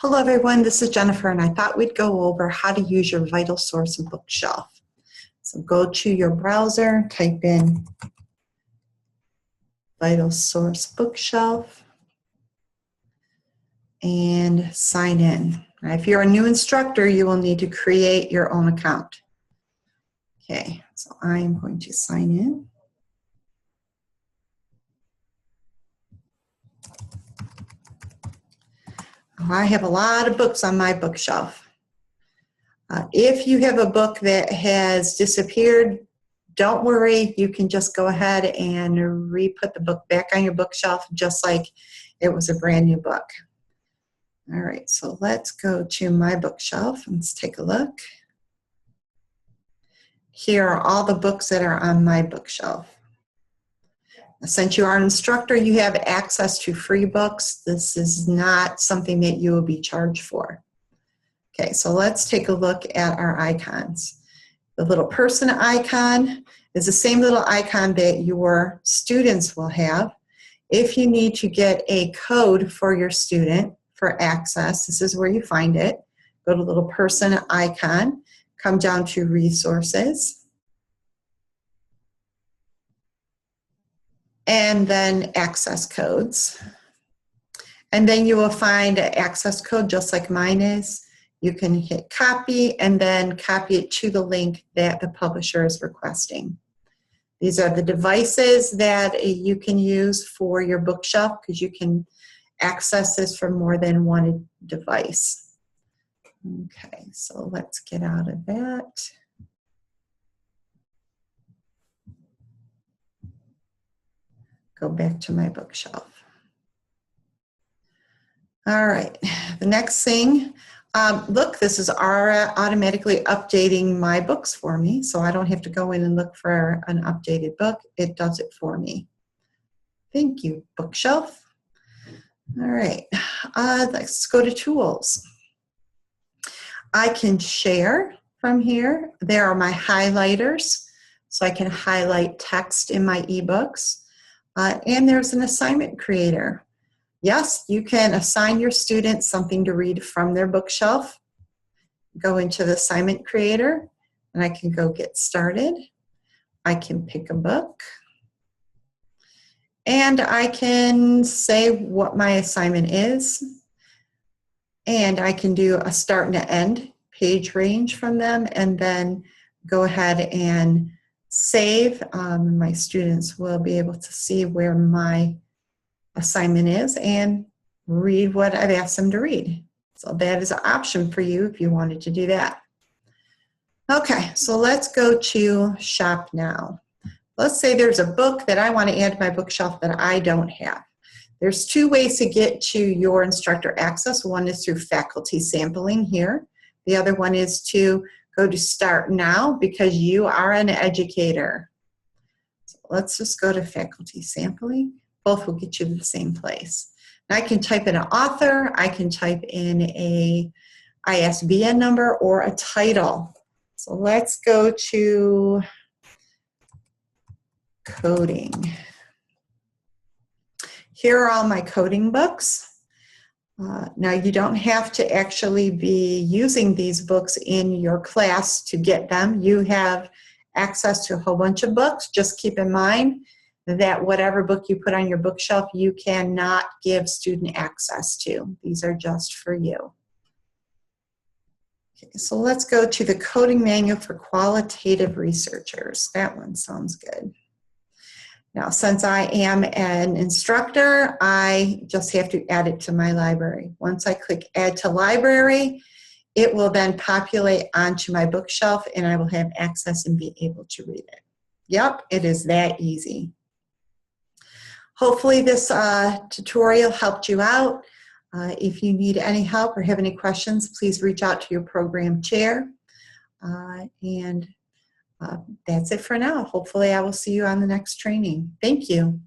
Hello everyone, this is Jennifer and I thought we'd go over how to use your VitalSource Bookshelf. So go to your browser, type in VitalSource Bookshelf and sign in. Now, if you're a new instructor, you will need to create your own account. Okay, so I'm going to sign in. I have a lot of books on my bookshelf. If you have a book that has disappeared, don't worry. You can just go ahead and re-put the book back on your bookshelf just like it was a brand new book. All right, so let's go to my bookshelf. Let's take a look. Here are all the books that are on my bookshelf. Since you are an instructor, you have access to free books. This is not something that you will be charged for. Okay, so let's take a look at our icons. The little person icon is the same little icon that your students will have. If you need to get a code for your student for access, this is where you find it. Go to little person icon, come down to resources, and then access codes. And then you will find an access code just like mine is. You can hit copy and then copy it to the link that the publisher is requesting. These are the devices that you can use for your bookshelf because you can access this from more than one device. Okay, so let's get out of that. Go back to my bookshelf. All right, the next thing, look, this is automatically updating my books for me, so I don't have to go in and look for an updated book. It does it for me. Thank you, bookshelf. All right, let's go to tools. I can share from here. There are my highlighters, so I can highlight text in my ebooks. And there's an assignment creator. Yes, you can assign your students something to read from their bookshelf. Go into the assignment creator, and I can go get started. I can pick a book, and I can say what my assignment is, and I can do a start and an end page range from them, and then go ahead and save. My students will be able to see where my assignment is and read what I've asked them to read. So that is an option for you if you wanted to do that. Okay, so let's go to Shop Now. Let's say there's a book that I want to add to my bookshelf that I don't have. There's two ways to get to your instructor access. One is through faculty sampling here. The other one is to go to Start Now because you are an educator. So let's just go to faculty sampling. Both will get you to the same place. Now I can type in an author, I can type in a ISBN number or a title. So let's go to coding. Here are all my coding books. Now you don't have to actually be using these books in your class to get them. You have access to a whole bunch of books. Just keep in mind that whatever book you put on your bookshelf, you cannot give student access to. These are just for you. Okay, so let's go to the Coding Manual for Qualitative Researchers. That one sounds good. Now, since I am an instructor, I just have to add it to my library. Once I click Add to Library, it will then populate onto my bookshelf and I will have access and be able to read it. Yep, it is that easy. Hopefully this tutorial helped you out. If you need any help or have any questions, please reach out to your program chair. That's it for now. Hopefully I will see you on the next training. Thank you.